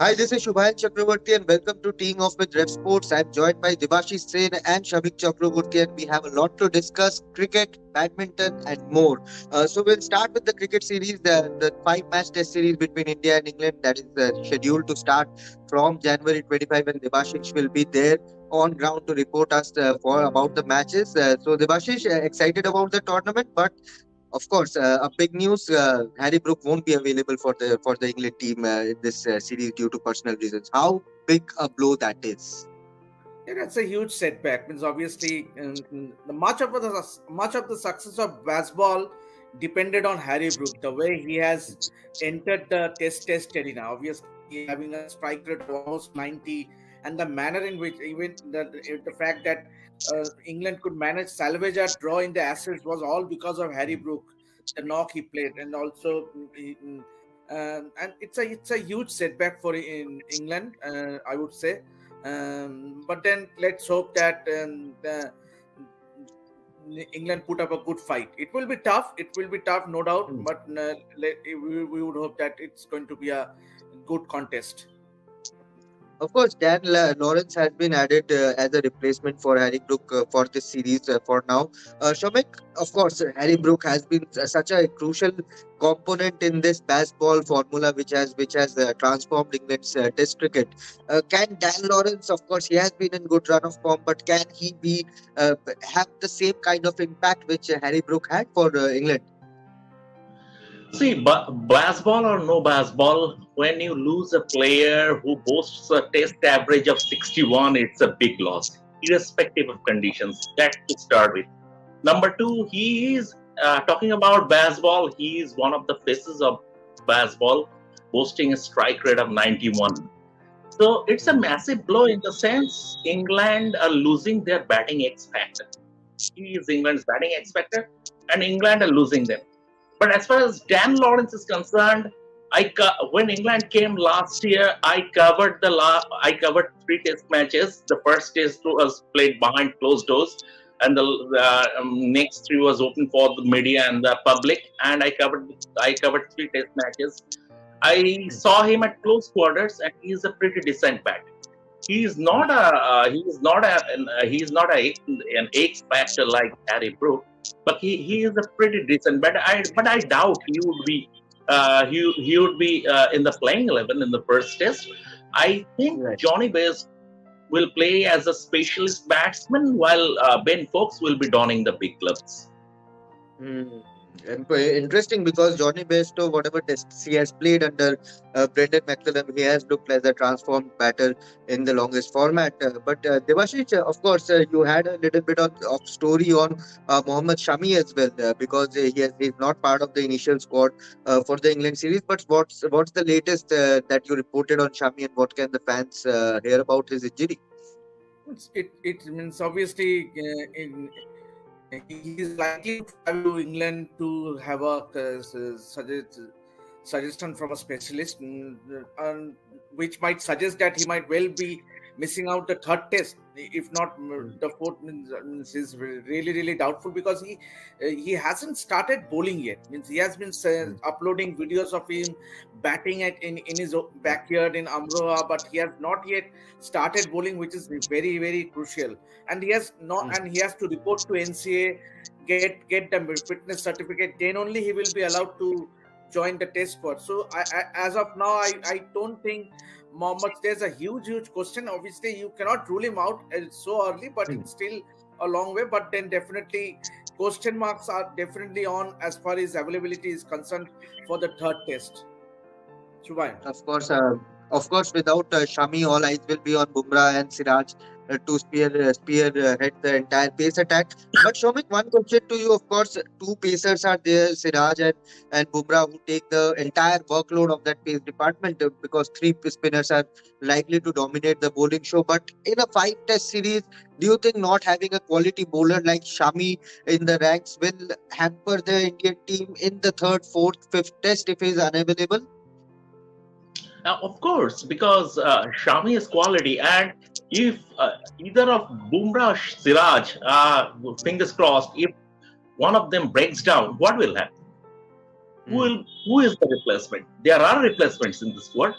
Hi, this is Shubhayan Chakraborty and welcome to Teeing Off with RevSportz. I'm joined by Debashish Sen and Shamik Chakraborty and we have a lot to discuss cricket, badminton and more. So we'll start with the cricket series, the five-match test series between India and England that is scheduled to start from January 25 and Debashish will be there on ground to report us for about the matches. So Debashish, excited about the tournament, but of course, a big news: Harry Brook won't be available for the England team in this series due to personal reasons. How big a blow that is? Yeah, that's a huge setback. Means obviously, the much of the success of baseball depended on Harry Brook. The way he has entered the test arena, obviously having a strike rate of almost 90, and the manner in which even the fact that England could manage salvage a draw in the Ashes was all because of Harry Brook, the knock he played, and also. And it's a huge setback for in England, I would say. But then let's hope that England put up a good fight. It will be tough. It will be tough, no doubt. But we would hope that it's going to be a good contest. Of course, Lawrence has been added as a replacement for Harry Brook for this series for now. Shomik, of course, Harry Brook has been such a crucial component in this baseball formula, which has transformed England's Test cricket. Can Dan Lawrence, of course, he has been in good run of form, but can he be have the same kind of impact which Harry Brook had for England? See, baseball or no baseball, when you lose a player who boasts a test average of 61, it's a big loss, irrespective of conditions. That to start with. Number two, he is talking about baseball. He is one of the faces of baseball, boasting a strike rate of 91. So it's a massive blow in the sense England are losing their batting X factor. He is England's batting X factor, and England are losing them. But as far as Dan Lawrence is concerned, when England came last year, I covered three test matches. The first test was played behind closed doors, and the next three was open for the media and the public. And I covered three test matches. I saw him at close quarters, and he is a pretty decent bat. He is not an X factor like Harry Brook, but he is a pretty decent. But I doubt he would be in the playing 11 in the first test. I think Right. Johnny Baez will play as a specialist batsman, while Ben Fox will be donning the big gloves. Hmm. And interesting because Johnny Bairstow, whatever tests he has played under Brendan McCullum, he has looked as a transformed batter in the longest format. But Devashish, of course, you had a little bit of story on Mohammad Shami as well because he's not part of the initial squad for the England series. But what's the latest that you reported on Shami and what can the fans hear about his injury? It means obviously he is likely to travel to England to have a suggestion from a specialist, and which might suggest that he might well be missing out the third test, if not the fourth. Means is really doubtful because he hasn't started bowling yet. Means he has been uploading videos of him batting in his backyard in Amroha, but he has not yet started bowling, which is very crucial. And he has not, and he has to report to NCA, get the fitness certificate. Then only he will be allowed to join the test squad. So as of now, I don't think Mohammed. There's a huge question. Obviously, you cannot rule him out so early, but it's still a long way. But then definitely question marks are definitely on as far as availability is concerned for the third test. Shubhayan. Of course, without Shami, all eyes will be on Bumrah and Siraj to spearhead the entire pace attack. But Shomik, one question to you. Of course, two pacers are there, Siraj and Bumrah, who take the entire workload of that pace department because three spinners are likely to dominate the bowling show. But in a five-test series, do you think not having a quality bowler like Shami in the ranks will hamper the Indian team in the third, fourth, fifth test if he is unavailable? Now, of course, because Shami is quality, and if either of Bumrah or Siraj, fingers crossed, if one of them breaks down, what will happen? Who is the replacement? There are replacements in the squad.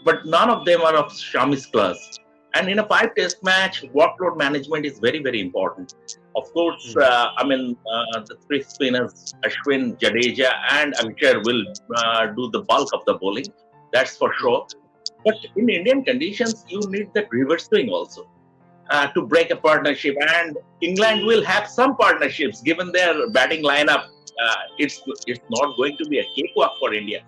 but none of them are of Shami's class. And in a five-test match, workload management is very, very important. Of course, the three spinners, Ashwin, Jadeja, and Akshay will do the bulk of the bowling. That's for sure. But in Indian conditions, you need that reverse swing also to break a partnership. And England will have some partnerships given their batting lineup. It's not going to be a cakewalk for India.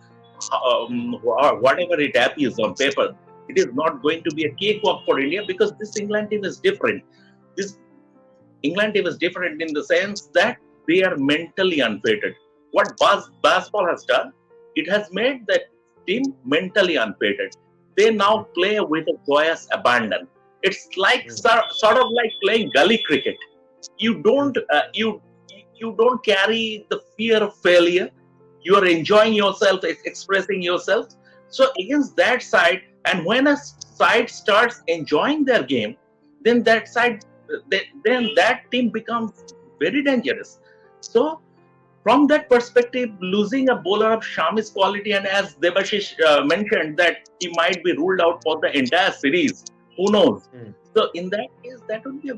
Whatever it appears on paper, it is not going to be a cakewalk for India because this England team is different. This England team is different in the sense that they are mentally unfitted. What Basball has done, it has made that team mentally unfitted. They now play with a joyous abandon. It's like sort of like playing gully cricket. You don't you don't carry the fear of failure. You are enjoying yourself, expressing yourself. So against that side, and when a side starts enjoying their game, then that side, then that team becomes very dangerous. So from that perspective, losing a bowler of Shami's quality, and as Debashish mentioned, that he might be ruled out for the entire series. Who knows? So in that case, that would be a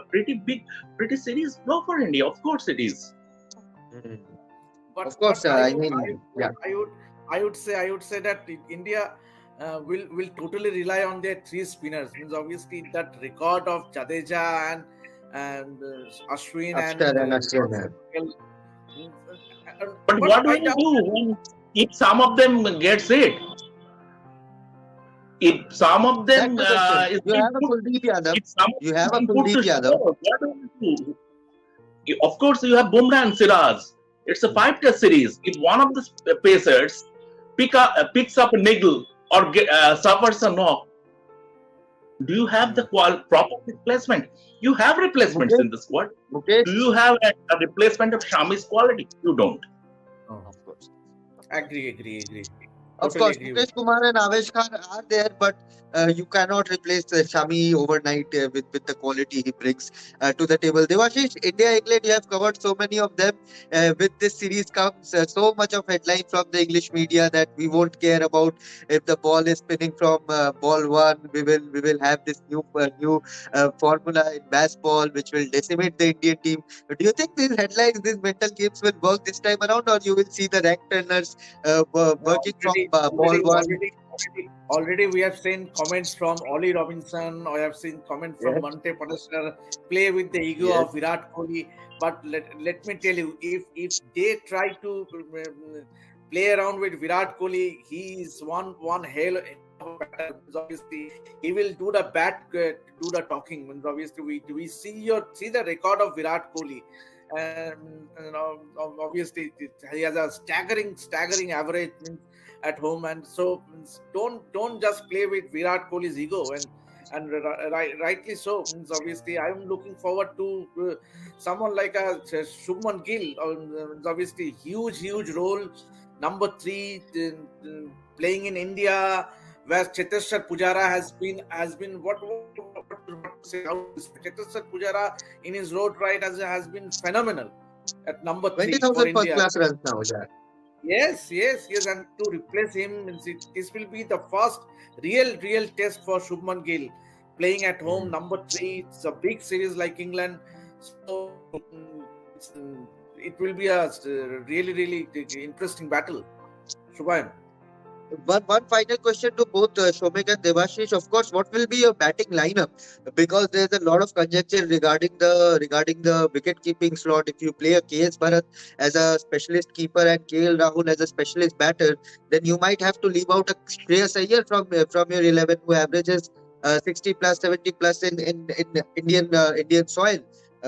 pretty big, pretty serious blow for India. Of course, it is. But, Of course, but I mean, yeah. I would say that India will totally rely on their three spinners. Means obviously that record of Jadeja and Ashwin After an Ashwin. But what do I you doubt do if some of them gets it? If some of That's them the question. is You being have a put, Kuldeep Yadav. if some of You them have a being put Kuldeep to Yadav. score, what do you do? Of course, you have Bumrah and Siraj. It's a five-test series. If one of the pacers picks up a niggle or suffers a knock, do you have the proper replacement? You have replacements in the squad. Mukesh, Do you have a replacement of Shami's quality? You don't. of course. agree. Of Totally course, agree with Mukesh Kumar and Avesh Khan are there, but you cannot replace Shami overnight with the quality he brings to the table. Devashish, India, England, you have covered so many of them. With this series comes so much of headline from the English media that we won't care about if the ball is spinning from ball one. We will have this new formula in baseball which will decimate the Indian team. Do you think these headlines, these mental games will work this time around, or you will see the rank turners working from ball one? already we have seen comments from Ollie Robinson. I have seen comments from Yes, Mante Padasar play with the ego yes. of Virat Kohli. But let me tell you, if they try to play around with Virat Kohli, he is one hell of a batter. Obviously, he will do the do the talking. Obviously, we see the record of Virat Kohli. And obviously he has a staggering average at home, and so don't just play with Virat Kohli's ego, and rightly so. Obviously, I'm looking forward to someone like a Shubman Gill. Obviously, huge role, number 3, playing in India, where Cheteshwar Pujara has been what to say. Cheteshwar Pujara in his road right has been phenomenal at number 3 for 20,000 first India. class runs now, yeah. Yes, and to replace him, this will be the first real test for Shubman Gill, playing at home, number 3. It's a big series like England, so it will be a really interesting battle. Shubham. One final question to both Shomik and Devashish. Of course, what will be your batting lineup? Because there's a lot of conjecture regarding the wicket keeping slot. If you play a KS Bharat as a specialist keeper and KL Rahul as a specialist batter, then you might have to leave out a Shreyas Iyer from your 11, who averages 60 plus, 70 plus in Indian soil.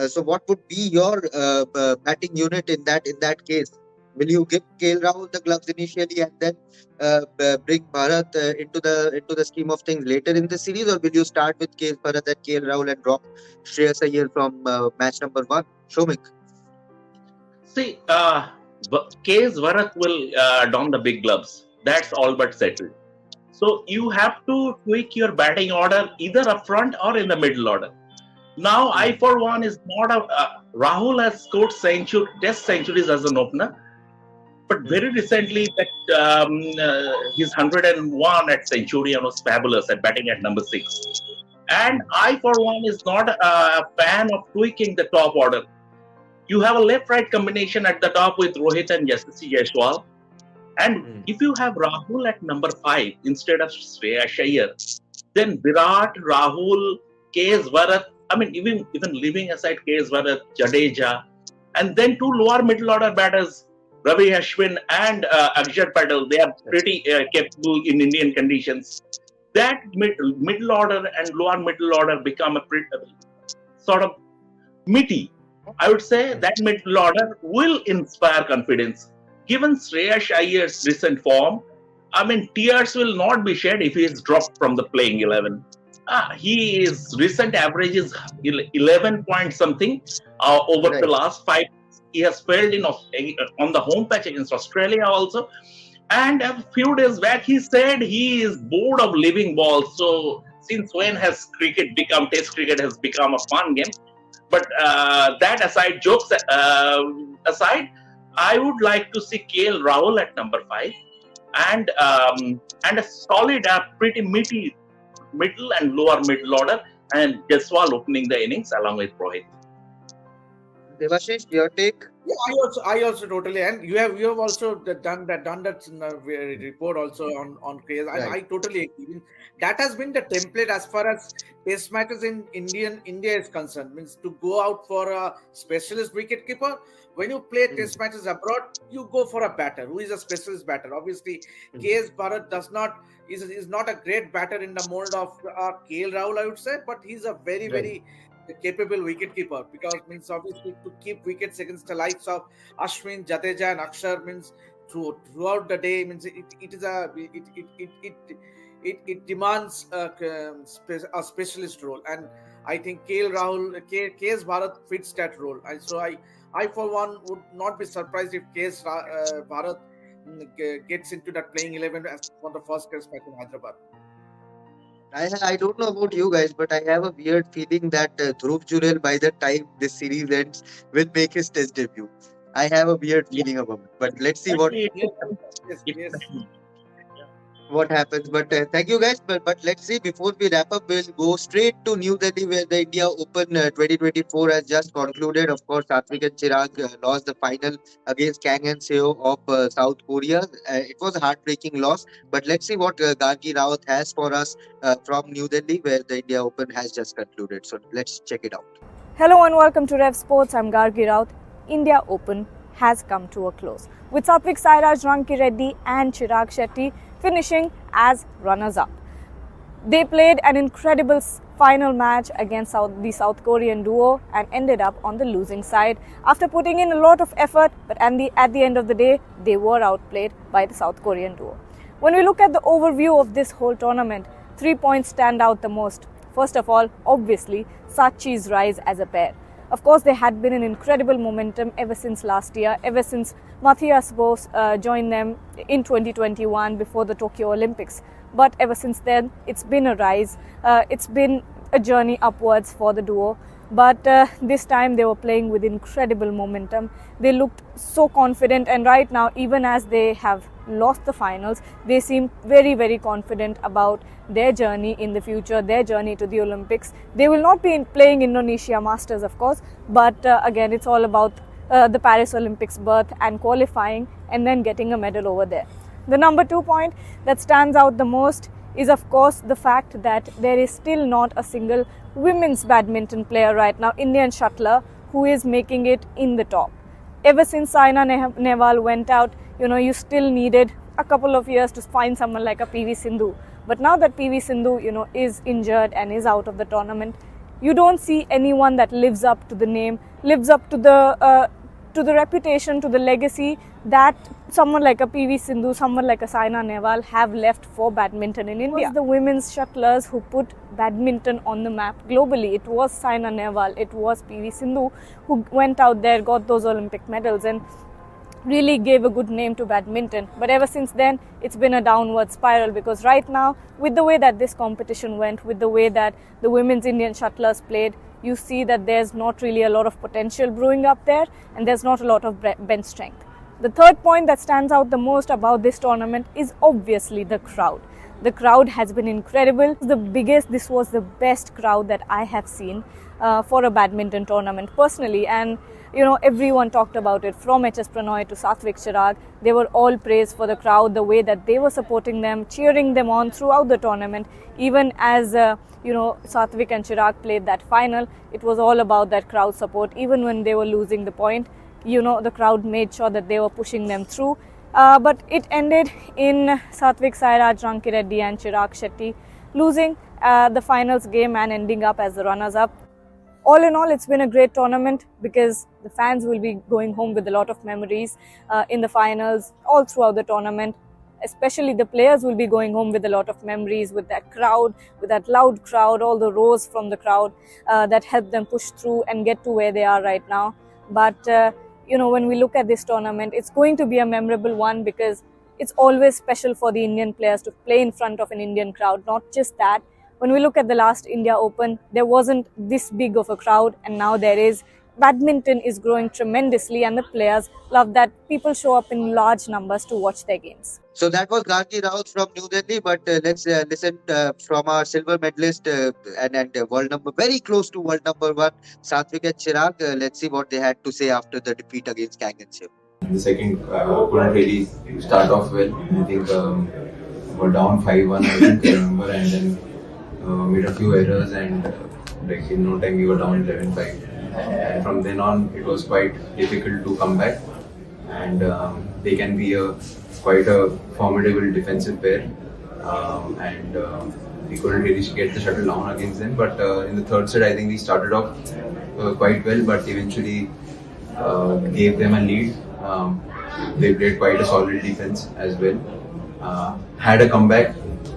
So what would be your batting unit in that case? Will you give KL Rahul the gloves initially and then bring Bharat into the scheme of things later in the series, or will you start with KL Bharat and KL Rahul and drop Shreyas Iyer from match number 1? Shomik. See, KS Bharat will don the big gloves. That's all but settled. So you have to tweak your batting order either up front or in the middle order. Now, I for one is not Rahul has scored test centuries as an opener. But very recently, that his 101 at Centurion was fabulous at batting at number 6. And I, for one, is not a fan of tweaking the top order. You have a left-right combination at the top with Rohit and Yashasvi Jaiswal. And if you have Rahul at number 5 instead of Shreyas Iyer, then Virat, Rahul, KS Bharat, I mean, even leaving aside KS Bharat, Jadeja, and then 2 lower middle order batters, Ravi Ashwin and Akshar Patel, they are pretty capable in Indian conditions. That middle order and lower middle order become a pretty, sort of meaty. I would say that middle order will inspire confidence. Given Shreyas Iyer's recent form, I mean, tears will not be shed if he is dropped from the playing 11. His recent average is 11 point something over the last 5. He has failed on the home patch against Australia also. And a few days back, he said he is bored of leaving balls. So since when has Test cricket has become a fun game? But that aside, jokes aside, I would like to see KL Rahul at number 5 and a solid, pretty meaty middle and lower middle order, and Jaiswal opening the innings along with Rohit. Devashish, your take? Yeah, I also totally, and you have also done that report also on Craze. I totally agree. That has been the template as far as Test matches in India is concerned. Means to go out for a specialist wicketkeeper. When you play Test matches abroad, you go for a batter who is a specialist batter. Obviously, KS Bharat is not a great batter in the mold of KL Rahul, I would say, but he's a very capable wicketkeeper, because means obviously to keep wickets against the likes of Ashwin, Jadeja, and Akshar means throughout the day means it demands a specialist role, and I think KL Rahul, KS Bharat fits that role. And so I for one would not be surprised if KS Bharat gets into that playing 11 as for the first Test match in Hyderabad. I don't know about you guys, but I have a weird feeling that Dhruv Jurel, by the time this series ends, will make his Test debut. I have a weird feeling about it, but let's see what happens. But thank you guys. But let's see, before we wrap up, we'll go straight to New Delhi, where the India Open 2024 has just concluded. Of course, Satvik and Chirag lost the final against Kang and Seo of South Korea. It was a heartbreaking loss. But let's see what Gargi Rawat has for us from New Delhi, where the India Open has just concluded. So let's check it out. Hello and welcome to RevSportz. I'm Gargi Rawat. India Open has come to a close, with Satvik Sairaj Rankireddy and Chirag Shetty finishing as runners-up. They played an incredible final match against the South Korean duo and ended up on the losing side after putting in a lot of effort, but at the end of the day, they were outplayed by the South Korean duo. When we look at the overview of this whole tournament, 3 points stand out the most. First of all, obviously, Sachi's rise as a pair. Of course, there had been an incredible momentum ever since last year, ever since Matthias Bos joined them in 2021 before the Tokyo Olympics. But ever since then, it's been a rise. It's been a journey upwards for the duo. But this time they were playing with incredible momentum. They looked so confident, and right now, even as they have lost the finals, they seem very confident about their journey in the future, their journey to the Olympics. They will not be playing Indonesia Masters, of course, but again, it's all about the Paris Olympics berth and qualifying and then getting a medal over there. The number 2 point that stands out the most is, of course, the fact that there is still not a single women's badminton player right now, Indian shuttler, who is making it in the top. Ever since Saina Nehwal went out, you still needed a couple of years to find someone like a PV Sindhu. But now that PV Sindhu, is injured and is out of the tournament, you don't see anyone that lives up to the name, lives up to the reputation, to the legacy that someone like a PV Sindhu, someone like a Saina Nehwal have left for badminton in India. It was the women's shuttlers who put badminton on the map globally. It was Saina Nehwal, it was PV Sindhu who went out there, got those Olympic medals and really gave a good name to badminton. But ever since then, it's been a downward spiral, because right now, with the way that this competition went, with the way that the women's Indian shuttlers played, you see that there's not really a lot of potential brewing up there, and there's not a lot of bench strength. The third point that stands out the most about this tournament is obviously the crowd. The crowd has been incredible. This was the best crowd that I have seen for a badminton tournament personally, and everyone talked about it, from HS Pranoy to Satvik Chirag. They were all praised for the crowd, the way that they were supporting them, cheering them on throughout the tournament. Even as Satvik and Chirag played that final, it was all about that crowd support. Even when they were losing the point, the crowd made sure that they were pushing them through. But it ended in Satvik Sairaj, Ranki Reddy and Chirag Shetty losing the finals game and ending up as the runners-up. All in all, it's been a great tournament because the fans will be going home with a lot of memories in the finals, all throughout the tournament. Especially the players will be going home with a lot of memories, with that crowd, with that loud crowd, all the roars from the crowd that helped them push through and get to where they are right now. But when we look at this tournament, it's going to be a memorable one because it's always special for the Indian players to play in front of an Indian crowd. Not just that, when we look at the last India Open, there wasn't this big of a crowd, and now there is. Badminton is growing tremendously, and the players love that people show up in large numbers to watch their games. So that was Gargi Raut from New Delhi, but let's listen from our silver medalist and world number, very close to world number one, Satvik and Chirag. Let's see what they had to say after the defeat against Kangan. In the second, couldn't really start off well. I think were down 5-1, I think I remember, and then made a few errors, and like in no time we were down 11-5. And from then on, it was quite difficult to come back. And they can be quite a formidable defensive pair. And we couldn't really get the shuttle down against them. But in the third set, I think we started off quite well, but eventually gave them a lead. They played quite a solid defense as well. Had a comeback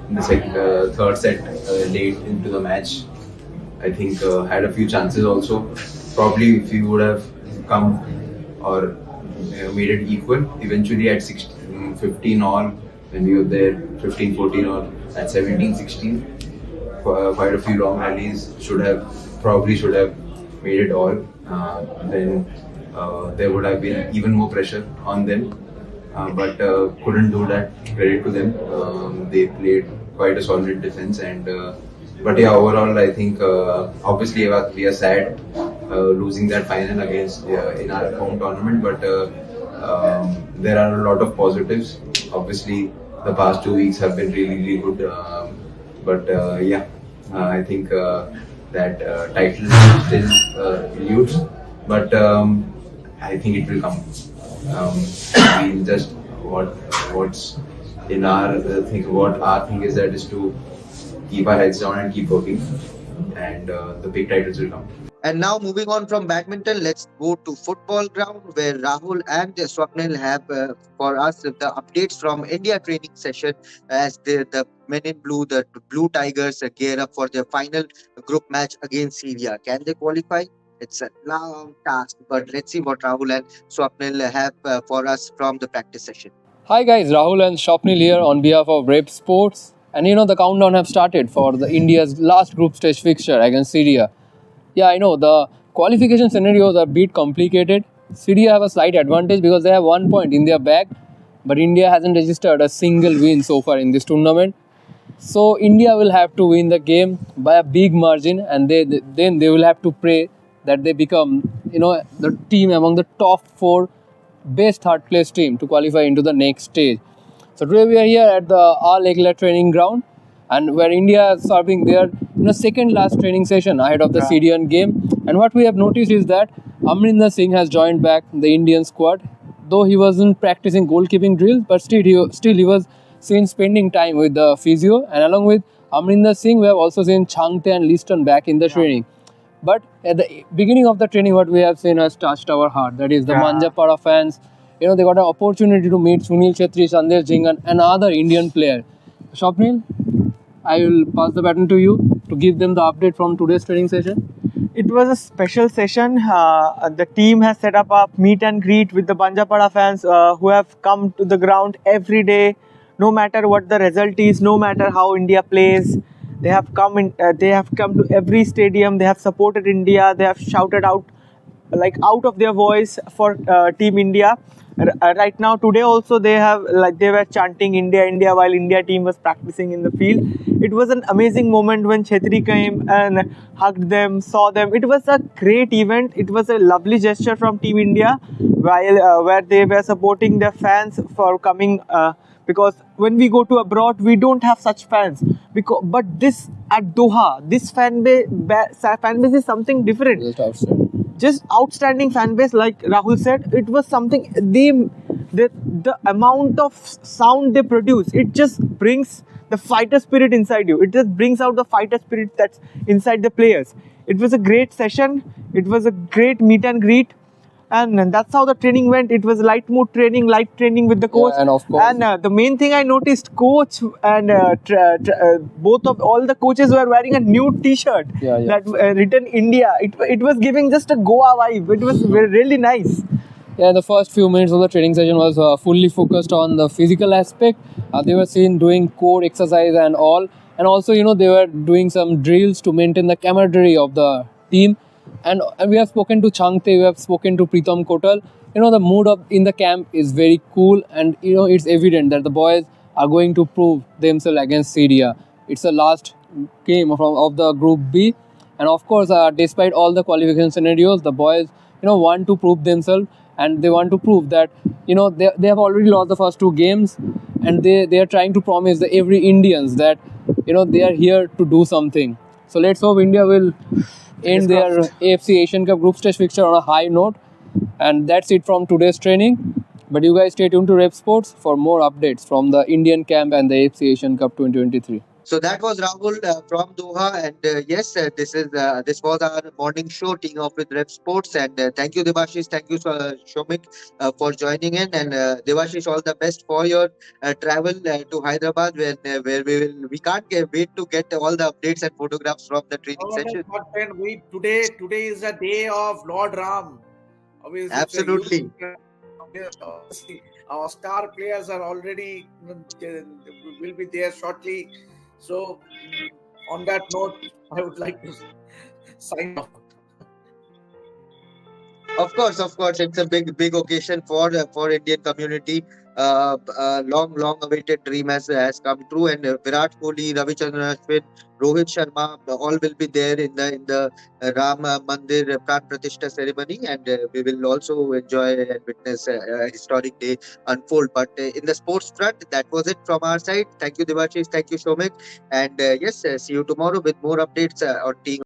in the third set late into the match. I think had a few chances also. Probably if we would have come or made it equal, eventually at 15 all, when we were there, 15-14 or at 17-16, quite a few long rallies should have made it all. Then there would have been even more pressure on them, but couldn't do that. Credit to them. They played quite a solid defense, and but yeah, overall I think obviously we are sad losing that final against in our home tournament, but there are a lot of positives. Obviously the past 2 weeks have been really good, but yeah, I think that title still eludes, but I think it will come. We just what's in our thing. What our thing is that is to keep our heads down and keep working, and the big titles will come. And now moving on from badminton, let's go to football ground where Rahul and Swapnil have for us the updates from India training session as the men in blue, the Blue Tigers gear up for their final group match against Syria. Can they qualify? It's a long task, but let's see what Rahul and Swapnil have for us from the practice session. Hi guys, Rahul and Swapnil here on behalf of RevSportz. And the countdown have started for the India's last group stage fixture against Syria. Yeah, I know the qualification scenarios are a bit complicated. Syria have a slight advantage because they have 1 point in their bag, but India hasn't registered a single win so far in this tournament. So India will have to win the game by a big margin, and then they will have to pray that they become the team among the top 4 best third place team to qualify into the next stage. So today we are here at the Al Egla training ground, and where India is serving their second last training session ahead of the Syrian game. And what we have noticed is that Amrinder Singh has joined back the Indian squad, though he wasn't practicing goalkeeping drills, but still he was seen spending time with the physio. And along with Amrinder Singh, we have also seen Changte and Liston back in the training. But at the beginning of the training, what we have seen has touched our heart. That is the Manjapara fans. They got an opportunity to meet Sunil Chetri, Sandesh Jhingan, another Indian player. Swapnil, I will pass the baton to you to give them the update from today's training session. It was a special session. The team has set up a meet and greet with the Banjapara fans who have come to the ground every day, no matter what the result is, no matter how India plays. They have come to every stadium. They have supported India. They have shouted out, out of their voice for Team India. Right now, today also they were chanting India, India while India team was practicing in the field. It was an amazing moment when Chetri came and hugged them, saw them. It was a great event. It was a lovely gesture from Team India, while where they were supporting their fans for coming. Because when we go to abroad, we don't have such fans. But this at Doha, this fan base is something different. Just outstanding. Just outstanding fan base, like Rahul said. It was something, the amount of sound they produce, it just brings the fighter spirit inside you. It just brings out the fighter spirit that's inside the players. It was a great session. It was a great meet and greet. And that's how the training went. It was light training with the coach. Yeah, and of course, And the main thing I noticed, coach and both of all the coaches were wearing a new T-shirt that written India. It was giving just a Goa vibe. It was really nice. Yeah, the first few minutes of the training session was fully focused on the physical aspect. They were seen doing core exercise and all. And also, they were doing some drills to maintain the camaraderie of the team. And we have spoken to Changte, we have spoken to Pritam Kotal. The mood in the camp is very cool, and it's evident that the boys are going to prove themselves against Syria. It's the last game of the Group B, and of course, despite all the qualification scenarios, the boys want to prove themselves, and they want to prove that they have already lost the first two games, and they are trying to promise every Indians that they are here to do something. So let's hope India will end their AFC Asian Cup group stage fixture on a high note. And that's it from today's training. But you guys stay tuned to RevSportz for more updates from the Indian camp and the AFC Asian Cup 2023. So that was Rahul from Doha, and yes, this was our morning show, teeing off with RevSportz, and thank you Debashish, thank you Shomik for joining in, and Debashish, all the best for your travel to Hyderabad, where we can't wait to get all the updates and photographs from the training session. Wait, today is a day of Lord Ram. Obviously, absolutely. Our star players are already will be there shortly. So, on that note, I would like to sign off. Of course, it's a big occasion for Indian community. Long awaited dream has come true, and Virat Kohli, Ravichandran Ashwin, Rohit Sharma, all will be there in the Ram Mandir Pran Pratishtha ceremony, and we will also enjoy and witness a historic day unfold. But in the sports front, that was it from our side. Thank you, Debashish. Thank you, Shomik. And yes, see you tomorrow with more updates on team.